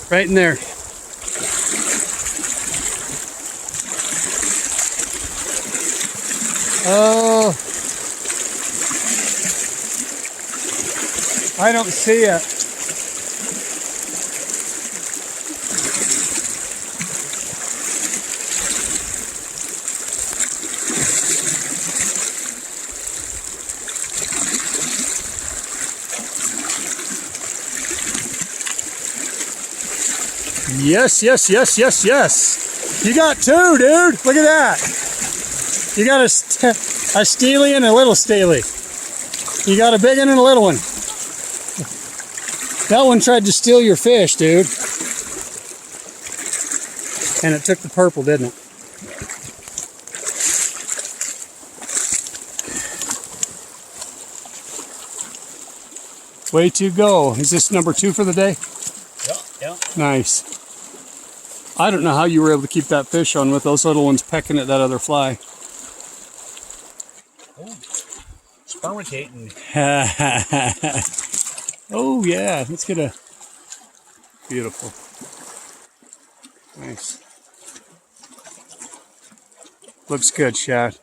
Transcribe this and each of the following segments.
Right in there. Oh, I don't see it. Yes, yes, yes, yes, yes. You got two, dude. Look at that. You got a steely and a little steely. You got a big one and a little one. That one tried to steal your fish, dude. And it took the purple, didn't it? Way to go. Is this number 2 for the day? Yeah. Nice. I don't know how you were able to keep that fish on with those little ones pecking at that other fly. Oh, spermitating. Oh yeah, let's get a beautiful. Nice. Looks good, shad.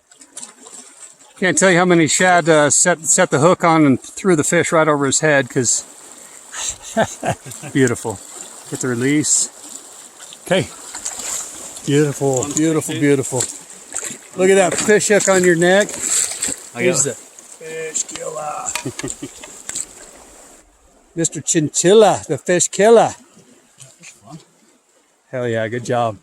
Can't tell you how many shad set the hook on and threw the fish right over his head because beautiful. Get the release. Okay. Beautiful, beautiful, beautiful. Look at that fish hook on your neck. Here's the fish killer. Mr. Chinchilla, the fish killer. Hell yeah, good job.